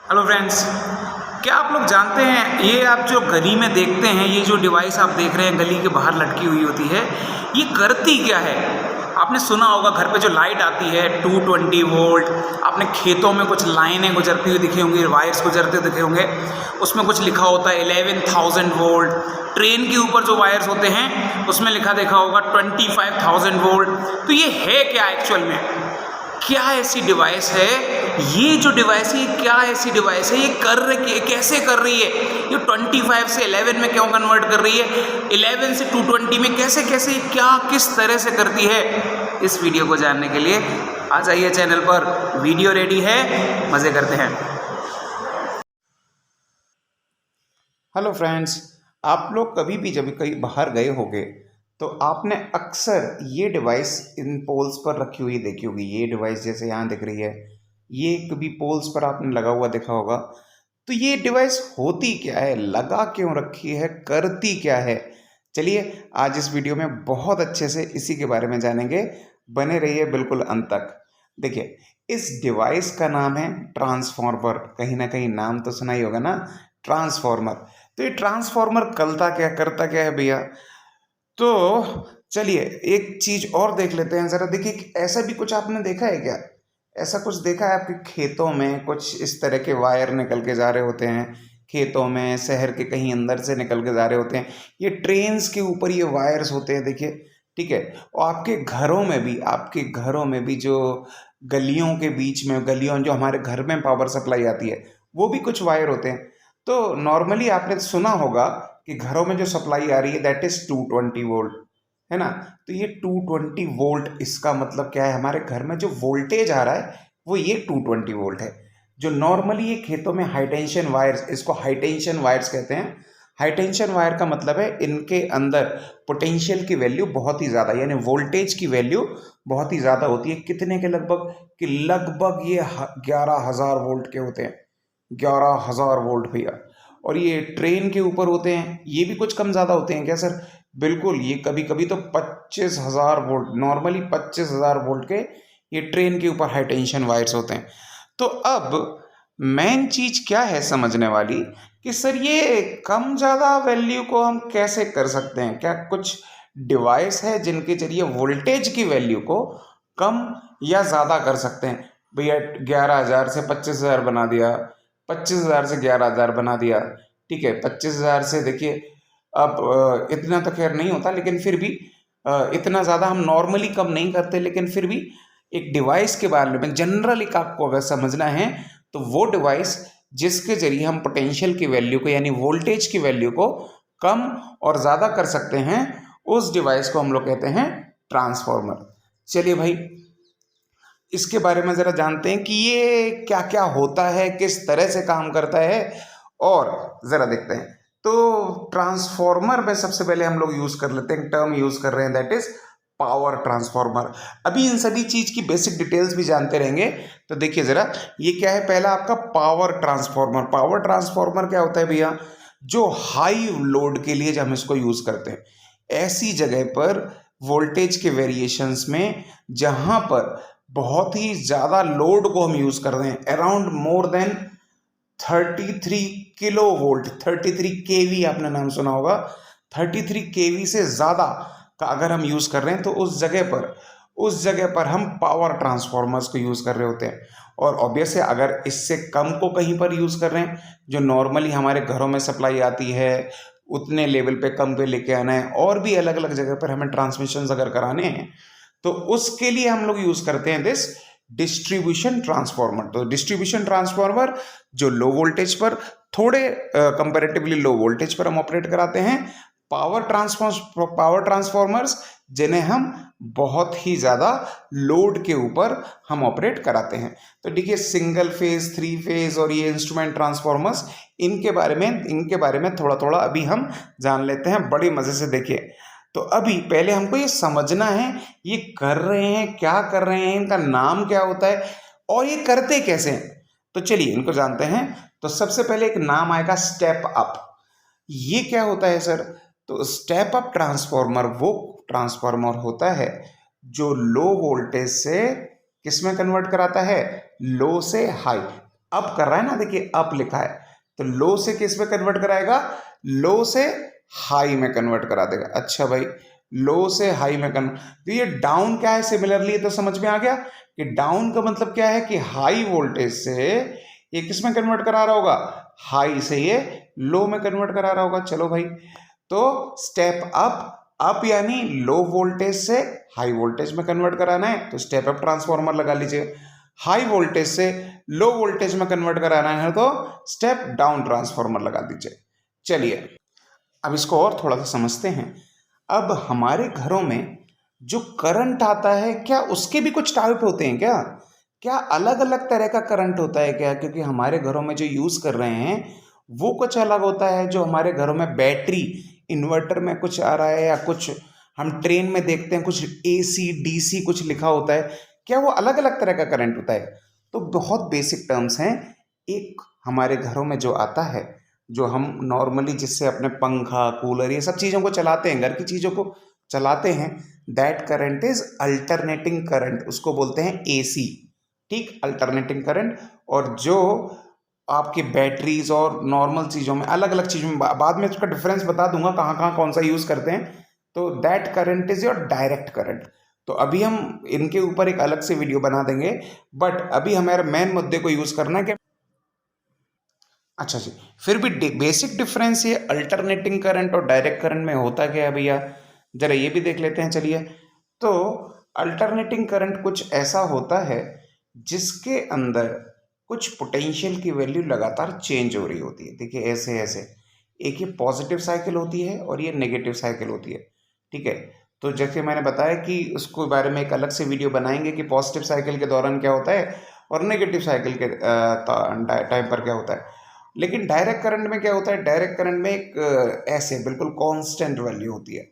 Hello friends, क्या आप लोग जानते हैं ये आप जो गली में देखते हैं, ये जो डिवाइस आप देख रहे हैं गली के बाहर लटकी हुई होती है, ये करती क्या है? आपने सुना होगा घर पे जो लाइट आती है 220 वोल्ट, आपने खेतों में कुछ लाइनें गुजरती हुई दिखे होंगी, वायर्स गुजरते दिखे होंगे, उसमें कुछ लिखा होता है 11,000 वोल्ट। ट्रेन के ऊपर जो वायर्स होते हैं उसमें लिखा देखा होगा 25,000 वोल्ट। तो ये है क्या एक्चुअल में? क्या ऐसी डिवाइस है? ये जो डिवाइस है, ये क्या ऐसी डिवाइस है? ये कर रही है, कैसे कर रही है? ये 25 से 11 में क्यों कन्वर्ट कर रही है? 11 से 220 में कैसे कैसे क्या किस तरह से करती है? इस वीडियो को जानने के लिए आ जाइए चैनल पर, वीडियो रेडी है, मज़े करते हैं। हेलो फ्रेंड्स, आप लोग कभी भी जब कहीं बाहर गए होंगे तो आपने अक्सर ये डिवाइस इन पोल्स पर रखी हुई देखी होगी। ये डिवाइस जैसे यहाँ दिख रही है, ये कभी पोल्स पर आपने लगा हुआ देखा होगा। तो ये डिवाइस होती क्या है, लगा क्यों रखी है, करती क्या है? चलिए आज इस वीडियो में बहुत अच्छे से इसी के बारे में जानेंगे। बने रहिए बिल्कुल अंत तक। देखिए, इस डिवाइस का नाम है ट्रांसफॉर्मर। कहीं ना कहीं नाम तो सुना ही होगा ना, ट्रांसफॉर्मर। तो ये ट्रांसफॉर्मर करता क्या है भैया? तो चलिए एक चीज और देख लेते हैं जरा। देखिए कि ऐसा भी कुछ आपने देखा है क्या? ऐसा कुछ देखा है आपके खेतों में कुछ इस तरह के वायर निकल के जा रहे होते हैं? खेतों में, शहर के कहीं अंदर से निकल के जा रहे होते हैं। ये ट्रेन्स के ऊपर ये वायर्स होते हैं, देखिए। ठीक है। और आपके घरों में भी जो गलियों के बीच में, गलियों जो हमारे घर में पावर सप्लाई आती है, वो भी कुछ वायर होते हैं। तो नॉर्मली आपने सुना होगा कि घरों में जो सप्लाई आ रही है दैट इज 220 वोल्ट, है ना? तो ये 220 वोल्ट, इसका मतलब क्या है? हमारे घर में जो वोल्टेज आ रहा है वो ये 220 वोल्ट है। जो नॉर्मली ये खेतों में हाई टेंशन वायर्स, इसको हाई टेंशन वायर्स कहते हैं। हाई टेंशन वायर का मतलब है इनके अंदर पोटेंशियल की वैल्यू बहुत ही ज़्यादा, यानी वोल्टेज की वैल्यू बहुत ही ज़्यादा होती है। कितने के लगभग? कि लगभग ये 11,000 वोल्ट के होते हैं। 11,000 वोल्ट भैया। और ये ट्रेन के ऊपर होते हैं, ये भी कुछ कम ज़्यादा होते हैं क्या सर? बिल्कुल, ये कभी कभी तो 25,000 वोल्ट, नॉर्मली 25,000 वोल्ट के ये ट्रेन के ऊपर हाई टेंशन वायर्स होते हैं। तो अब मेन चीज क्या है समझने वाली, कि सर ये कम ज़्यादा वैल्यू को हम कैसे कर सकते हैं? क्या कुछ डिवाइस है जिनके जरिए वोल्टेज की वैल्यू को कम या ज़्यादा कर सकते हैं? भैया 11,000 से 25,000 बना दिया, 25,000 से 11,000 बना दिया। ठीक है, 25,000 से देखिए अब इतना तो खैर नहीं होता, लेकिन फिर भी इतना ज़्यादा हम नॉर्मली कम नहीं करते, लेकिन फिर भी एक डिवाइस के बारे में जनरल एक आपको अगर समझना है तो वो डिवाइस जिसके जरिए हम पोटेंशियल की वैल्यू को, यानी वोल्टेज की वैल्यू को कम और ज़्यादा कर सकते हैं, उस डिवाइस को हम लोग कहते हैं ट्रांसफॉर्मर। चलिए भाई, इसके बारे में ज़रा जानते हैं कि ये क्या क्या होता है, किस तरह से काम करता है, और ज़रा देखते हैं। तो ट्रांसफॉर्मर में सबसे पहले हम लोग यूज़ कर लेते हैं, टर्म यूज़ कर रहे हैं, दैट इज़ पावर ट्रांसफॉर्मर। अभी इन सभी चीज़ की बेसिक डिटेल्स भी जानते रहेंगे। तो देखिए ज़रा, ये क्या है? पहला आपका पावर ट्रांसफॉर्मर। पावर ट्रांसफॉर्मर क्या होता है भैया? जो हाई लोड के लिए जब हम इसको यूज़ करते हैं, ऐसी जगह पर वोल्टेज के वेरिएशंस में जहाँ पर बहुत ही ज़्यादा लोड को हम यूज़ कर रहे हैं, around more than 33 kilo volt, 33 केवी, आपने नाम सुना होगा। 33 केवी से ज़्यादा का अगर हम यूज़ कर रहे हैं तो उस जगह पर हम पावर ट्रांसफॉर्मर्स को यूज़ कर रहे होते हैं। और ऑब्वियस है, अगर इससे कम को कहीं पर यूज़ कर रहे हैं, जो नॉर्मली हमारे घरों में सप्लाई आती है, उतने लेवल पे कम पे लेके आना है, और भी अलग अलग जगह पर हमें ट्रांसमिशन अगर कराने हैं, तो उसके लिए हम लोग यूज़ करते हैं दिस डिस्ट्रीब्यूशन ट्रांसफॉर्मर। तो डिस्ट्रीब्यूशन ट्रांसफॉर्मर जो लो वोल्टेज पर, थोड़े कंपैरेटिवली लो वोल्टेज पर हम ऑपरेट कराते हैं। पावर ट्रांसफॉर्मर्स जिन्हें हम बहुत ही ज़्यादा लोड के ऊपर हम ऑपरेट कराते हैं। तो देखिए, सिंगल फेज, 3 फेज और ये इंस्ट्रूमेंट ट्रांसफॉर्मर्स, इनके बारे में थोड़ा थोड़ा अभी हम जान लेते हैं, बड़े मज़े से। देखिए, तो अभी पहले हमको ये समझना है ये कर रहे हैं, क्या कर रहे हैं, इनका नाम क्या होता है, और ये करते कैसे हैं। तो चलिए इनको जानते हैं। तो सबसे पहले एक नाम आएगा स्टेप अप। ये क्या होता है सर? तो स्टेप अप ट्रांसफॉर्मर वो ट्रांसफॉर्मर होता है जो लो वोल्टेज से किस में कन्वर्ट कराता है? लो से हाई। अप कर रहा है ना, देखिए अप लिखा है, तो लो से किस में कन्वर्ट कराएगा, लो से हाई में कन्वर्ट करा देगा। अच्छा भाई, लो से हाई में कन्वर्ट, तो ये डाउन क्या है सिमिलरली, तो समझ में आ गया कि डाउन का मतलब क्या है कि हाई वोल्टेज से ये किस में कन्वर्ट करा रहा होगा, हाई से ये लो में कन्वर्ट करा रहा होगा। चलो भाई, तो स्टेप अप यानी लो वोल्टेज से हाई वोल्टेज में कन्वर्ट कराना है तो स्टेप अप ट्रांसफार्मर लगा लीजिए, हाई वोल्टेज से लो वोल्टेज में कन्वर्ट कराना है तो स्टेप डाउन ट्रांसफार्मर लगा दीजिए। चलिए अब इसको और थोड़ा सा समझते हैं। अब हमारे घरों में जो करंट आता है, क्या उसके भी कुछ टाइप होते हैं क्या, क्या अलग अलग तरह का करंट होता है क्या, क्योंकि हमारे घरों में जो यूज़ कर रहे हैं वो कुछ अलग होता है। जो हमारे घरों में बैटरी इन्वर्टर में कुछ आ रहा है, या कुछ हम ट्रेन में देखते हैं कुछ AC DC कुछ लिखा होता है, क्या वो अलग अलग तरह का करंट होता है। तो बहुत बेसिक टर्म्स हैं। एक हमारे घरों में जो आता है, जो हम नॉर्मली जिससे अपने पंखा कूलर ये सब चीज़ों को चलाते हैं, घर की चीज़ों को चलाते हैं, that current is alternating current, उसको बोलते हैं AC। ठीक, अल्टरनेटिंग करंट। और जो आपकी बैटरीज और नॉर्मल चीज़ों में, अलग अलग चीज़ों में बाद में उसका डिफरेंस बता दूंगा कहाँ कहाँ कौन सा यूज़ करते हैं, तो that current is your direct current. तो अभी हम इनके ऊपर एक अलग से वीडियो बना देंगे, बट अभी हमारे मेन मुद्दे को यूज़ करना है कि अच्छा जी, फिर भी बेसिक डिफरेंस ये अल्टरनेटिंग करंट और डायरेक्ट करंट में होता क्या है भैया, जरा ये भी देख लेते हैं। चलिए, तो अल्टरनेटिंग करंट कुछ ऐसा होता है जिसके अंदर कुछ पोटेंशियल की वैल्यू लगातार चेंज हो रही होती है। देखिए ऐसे ऐसे, एक ये पॉजिटिव साइकिल होती है और ये नेगेटिव साइकिल होती है। ठीक है, तो जैसे मैंने बताया कि उसको बारे में एक अलग से वीडियो बनाएंगे कि पॉजिटिव साइकिल के दौरान क्या होता है और नेगेटिव साइकिल के टाइम पर क्या होता है। लेकिन डायरेक्ट करंट में क्या होता है, डायरेक्ट करंट में एक ऐसे बिल्कुल कांस्टेंट वैल्यू होती है।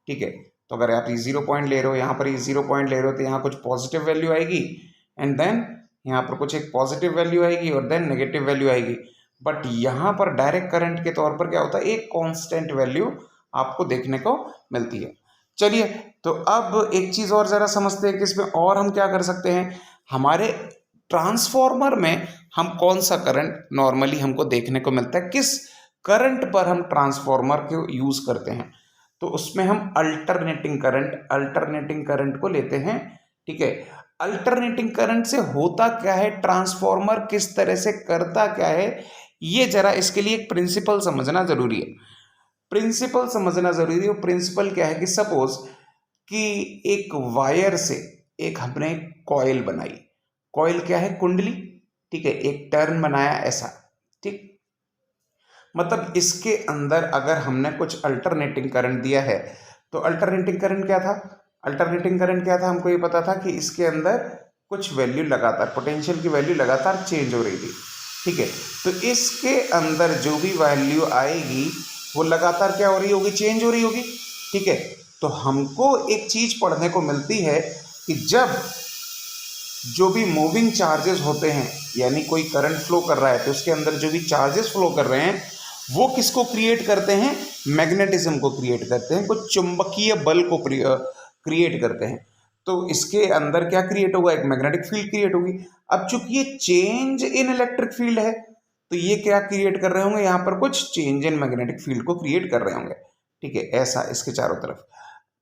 ठीक है, तो अगर आप ये 0 पॉइंट ले रहे हो, यहाँ पर ये 0 पॉइंट ले रहे हो, तो यहाँ कुछ पॉजिटिव वैल्यू आएगी एंड देन यहाँ पर कुछ एक पॉजिटिव वैल्यू आएगी और देन नेगेटिव वैल्यू आएगी। बट यहाँ पर डायरेक्ट करंट के तौर पर क्या होता है, एक कांस्टेंट वैल्यू आपको देखने को मिलती है। चलिए, तो अब एक चीज़ और ज़रा समझते हैं कि इसमें और हम क्या कर सकते हैं। हमारे ट्रांसफॉर्मर में हम कौन सा करंट नॉर्मली हमको देखने को मिलता है, किस करंट पर हम ट्रांसफॉर्मर को यूज़ करते हैं, तो उसमें हम अल्टरनेटिंग करंट को लेते हैं। ठीक है, अल्टरनेटिंग करंट से होता क्या है, ट्रांसफॉर्मर किस तरह से करता क्या है, ये जरा इसके लिए एक प्रिंसिपल समझना जरूरी है। प्रिंसिपल समझना जरूरी है। प्रिंसिपल क्या है कि सपोज कि एक वायर से एक हमने कॉइल बनाई, कॉइल क्या है, कुंडली। ठीक है, एक टर्न बनाया ऐसा। ठीक, मतलब इसके अंदर अगर हमने कुछ अल्टरनेटिंग करंट दिया है, तो अल्टरनेटिंग करंट क्या था, अल्टरनेटिंग करंट क्या था, हमको ये पता था कि इसके अंदर कुछ वैल्यू लगातार, पोटेंशियल की वैल्यू लगातार चेंज हो रही थी। ठीक है, तो इसके अंदर जो भी वैल्यू आएगी वो लगातार क्या हो रही होगी, चेंज हो रही होगी। ठीक है, तो हमको एक चीज पढ़ने को मिलती है कि जब जो भी मूविंग चार्जेस होते हैं, यानी कोई करंट फ्लो कर रहा है, तो उसके अंदर जो भी चार्जेस फ्लो कर रहे हैं वो किसको क्रिएट करते हैं, मैग्नेटिज्म को क्रिएट करते हैं, कुछ चुंबकीय बल को क्रिएट करते हैं। तो इसके अंदर क्या क्रिएट होगा, एक मैग्नेटिक फील्ड क्रिएट होगी। अब चूंकि ये चेंज इन इलेक्ट्रिक फील्ड है, तो ये क्या क्रिएट कर रहे होंगे, यहाँ पर कुछ चेंज इन मैग्नेटिक फील्ड को क्रिएट कर रहे होंगे। ठीक है, ऐसा इसके चारों तरफ।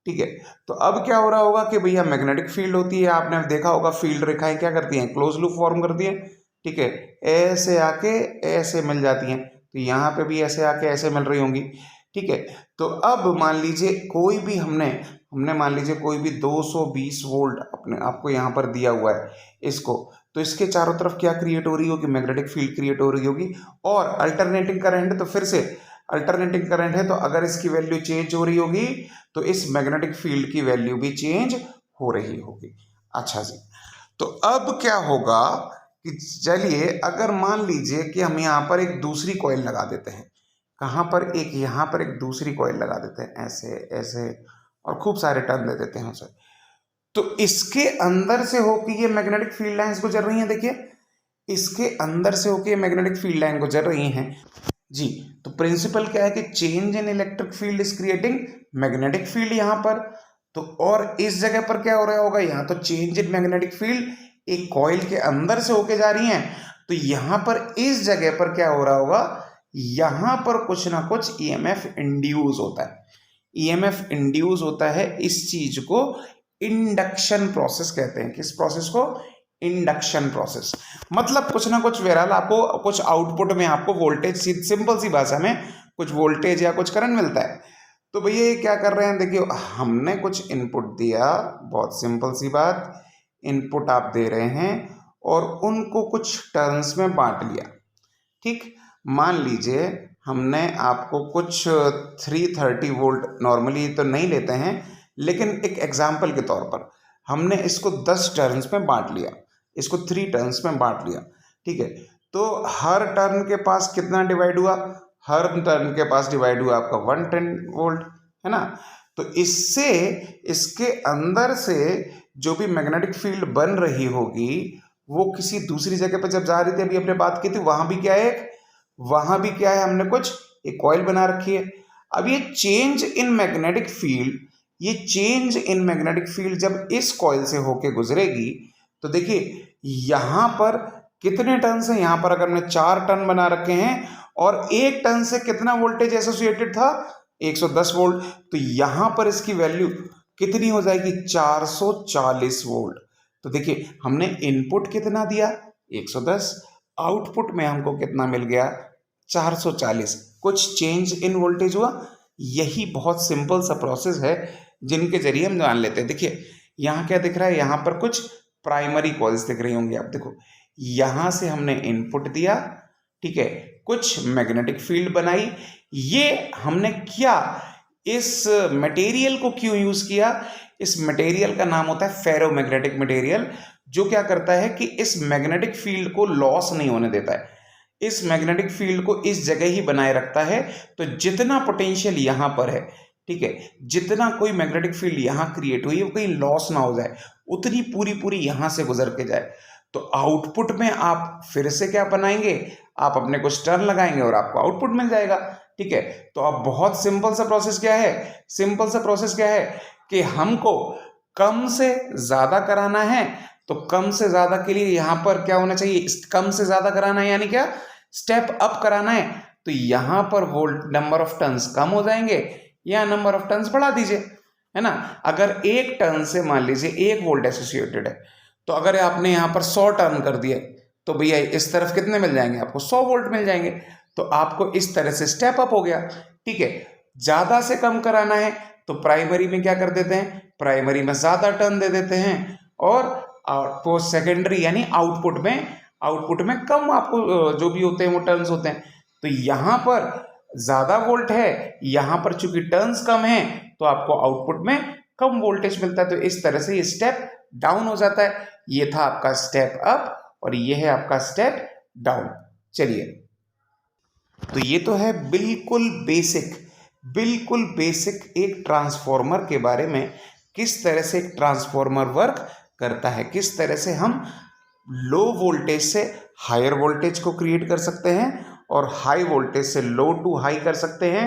ठीक है, तो अब क्या हो रहा होगा कि भैया मैग्नेटिक फील्ड होती है, आपने देखा होगा फील्ड रेखाएं क्या करती हैं, क्लोज लूप फॉर्म करती हैं। ठीक है, ऐसे आके ऐसे मिल जाती हैं, तो यहाँ पे भी ऐसे आके ऐसे मिल रही होंगी। ठीक है, तो अब मान लीजिए कोई भी हमने हमने मान लीजिए कोई भी 220 वोल्ट अपने आपको यहाँ पर दिया हुआ है इसको, तो इसके चारों तरफ क्या क्रिएट हो रही होगी, मैग्नेटिक फील्ड क्रिएट हो रही होगी। और अल्टरनेटिंग करंट, तो फिर से अल्टरनेटिंग करंट है, तो अगर इसकी वैल्यू चेंज हो रही होगी तो इस मैग्नेटिक फील्ड की वैल्यू भी चेंज हो रही होगी। अच्छा जी, तो अब क्या होगा कि चलिए अगर मान लीजिए कि हम यहाँ पर एक दूसरी कॉइल लगा देते हैं, कहाँ पर, एक यहाँ पर एक दूसरी कॉइल लगा देते हैं ऐसे ऐसे, और खूब सारे टर्न दे देते हैं उसे, तो इसके अंदर से होकर ये मैग्नेटिक फील्ड लाइंस गुजर रही हैं। देखिए, इसके अंदर से होकर मैग्नेटिक फील्ड लाइन गुजर रही हैं जी। तो प्रिंसिपल क्या है कि change in electric field is creating magnetic field यहाँ पर, तो और इस जगह पर क्या हो रहा होगा, यहाँ तो चेंज इन मैग्नेटिक फील्ड एक कॉइल के अंदर से होके जा रही हैं, तो यहाँ पर इस जगह पर क्या हो रहा होगा, यहाँ पर कुछ ना कुछ ईएमएफ इंड्यूस होता है। ईएमएफ इंड्यूस होता है, इस चीज को इंडक्शन प्रोसेस कहते हैं। किस प्रोसेस को? Induction process. मतलब कुछ ना कुछ बहरहाल आपको कुछ आउटपुट में आपको वोल्टेज, सिंपल सी भाषा में कुछ वोल्टेज या कुछ करंट मिलता है। तो भैया ये क्या कर रहे हैं, देखिए हमने कुछ इनपुट दिया, बहुत सिंपल सी बात, इनपुट आप दे रहे हैं और उनको कुछ टर्न्स में बांट लिया। ठीक, मान लीजिए हमने आपको कुछ 330 वोल्ट, नॉर्मली तो नहीं लेते हैं लेकिन एक एग्जाम्पल के तौर पर हमने इसको 10 टर्न्स में बांट लिया, इसको 3 टर्न्स में बांट लिया। ठीक है, तो हर टर्न के पास कितना डिवाइड हुआ? हर टर्न के पास डिवाइड हुआ आपका 110 वोल्ट, है ना। तो इससे इसके अंदर से जो भी मैग्नेटिक फील्ड बन रही होगी वो किसी दूसरी जगह पर जब जा रही थी, अभी हमने बात की थी, वहां भी क्या है, वहां भी क्या है, हमने कुछ एक कॉइल बना रखी है। अब ये चेंज इन मैग्नेटिक फील्ड, ये चेंज इन मैग्नेटिक फील्ड जब इस कॉइल से होके गुजरेगी तो देखिए यहां पर कितने टर्न है, यहां पर अगर हमने 4 टर्न बना रखे हैं और एक टर्न से कितना वोल्टेज एसोसिएटेड था, 110 वोल्ट, तो यहां पर इसकी वैल्यू कितनी हो जाएगी, 440 वोल्ट। तो देखिए हमने इनपुट कितना दिया, 110, आउटपुट में हमको कितना मिल गया, 440, कुछ चेंज इन वोल्टेज हुआ। यही बहुत सिंपल सा प्रोसेस है जिनके जरिए हम जान लेते हैं। देखिए यहाँ क्या दिख रहा है, यहाँ पर कुछ प्राइमरी कॉइल्स दिख रही होंगी, आप देखो यहाँ से हमने इनपुट दिया, ठीक है, कुछ मैग्नेटिक फील्ड बनाई। ये हमने क्या, इस मटेरियल को क्यों यूज किया, इस मटेरियल का नाम होता है फेरोमैग्नेटिक मटेरियल, जो क्या करता है कि इस मैग्नेटिक फील्ड को लॉस नहीं होने देता है, इस मैग्नेटिक फील्ड को इस जगह ही बनाए रखता है। तो जितना पोटेंशियल यहां पर है, ठीक है, जितना कोई मैग्नेटिक फील्ड यहां क्रिएट हुई है वो कहीं लॉस ना हो जाए, उतनी पूरी यहां से गुजर के जाए। तो आउटपुट में आप फिर से क्या बनाएंगे, आप अपने कुछ टर्न लगाएंगे और आपको आउटपुट मिल जाएगा। ठीक है, तो अब बहुत सिंपल सा प्रोसेस क्या है, सिंपल सा प्रोसेस क्या है कि हमको कम से ज्यादा कराना है, तो कम से ज्यादा के लिए यहां पर क्या होना चाहिए, कम से ज्यादा कराना है, यानी क्या, स्टेप अप कराना है। तो यहां पर वोल्ट नंबर ऑफ टर्न्स कम हो जाएंगे या नंबर ऑफ टर्न्स बढ़ा दीजिए, है ना। अगर एक टर्न से मान लीजिए 1 वोल्ट एसोसिएटेड है, तो अगर आपने यहां पर 100 टर्न कर दिया तो भैया इस तरफ कितने मिल जाएंगे, आपको 100 वोल्ट मिल जाएंगे। तो आपको इस तरह से स्टेप अप हो गया। ठीक है, ज्यादा से कम कराना है तो प्राइमरी में क्या कर देते हैं, प्राइमरी में ज्यादा टर्न दे देते हैं और सेकेंडरी यानी आउटपुट में कम आपको जो भी होते हैं वो टर्न्स होते हैं। तो यहां पर ज्यादा वोल्ट है, यहां पर चूंकि टर्न्स कम है तो आपको आउटपुट में कम वोल्टेज मिलता है। तो इस तरह से ये स्टेप डाउन हो जाता है। ये था आपका स्टेप अप और ये है आपका स्टेप डाउन। चलिए, तो ये तो है बिल्कुल बेसिक एक ट्रांसफॉर्मर के बारे में, किस तरह से एक ट्रांसफॉर्मर वर्क करता है, किस तरह से हम लो वोल्टेज से हायर वोल्टेज को क्रिएट कर सकते हैं और हाई वोल्टेज से लो टू हाई कर सकते हैं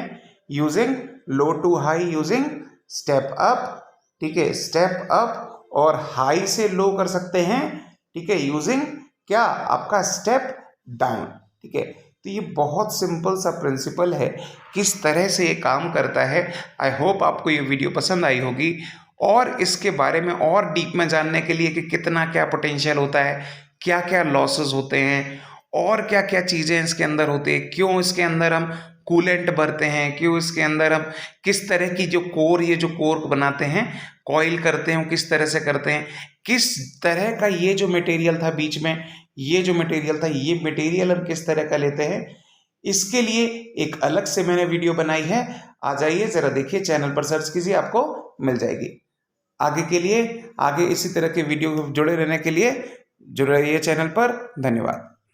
using low to high using step up. ठीक है, स्टेप अप और हाई से लो कर सकते हैं, ठीक है, यूजिंग क्या, आपका स्टेप डाउन। ठीक है, तो ये बहुत सिंपल सा प्रिंसिपल है किस तरह से ये काम करता है। आई होप आपको ये वीडियो पसंद आई होगी और इसके बारे में और डीप में जानने के लिए कि कितना क्या पोटेंशियल होता है, क्या क्या लॉसेस होते हैं और क्या क्या चीज़ें इसके अंदर होती है, क्यों इसके अंदर हम कूलेंट भरते हैं, क्यों इसके अंदर हम किस तरह की जो कोर, ये जो कोर बनाते हैं, कॉइल करते हैं, किस तरह से करते हैं, किस तरह का ये जो मटेरियल था बीच में, ये जो मटेरियल था, ये मटेरियल हम किस तरह का लेते हैं, इसके लिए एक अलग से मैंने वीडियो बनाई है। आ जाइए जरा देखिए, चैनल पर सर्च कीजिए, आपको मिल जाएगी। आगे के लिए, आगे इसी तरह के वीडियो जुड़े रहने के लिए जुड़े रहिए चैनल पर। धन्यवाद।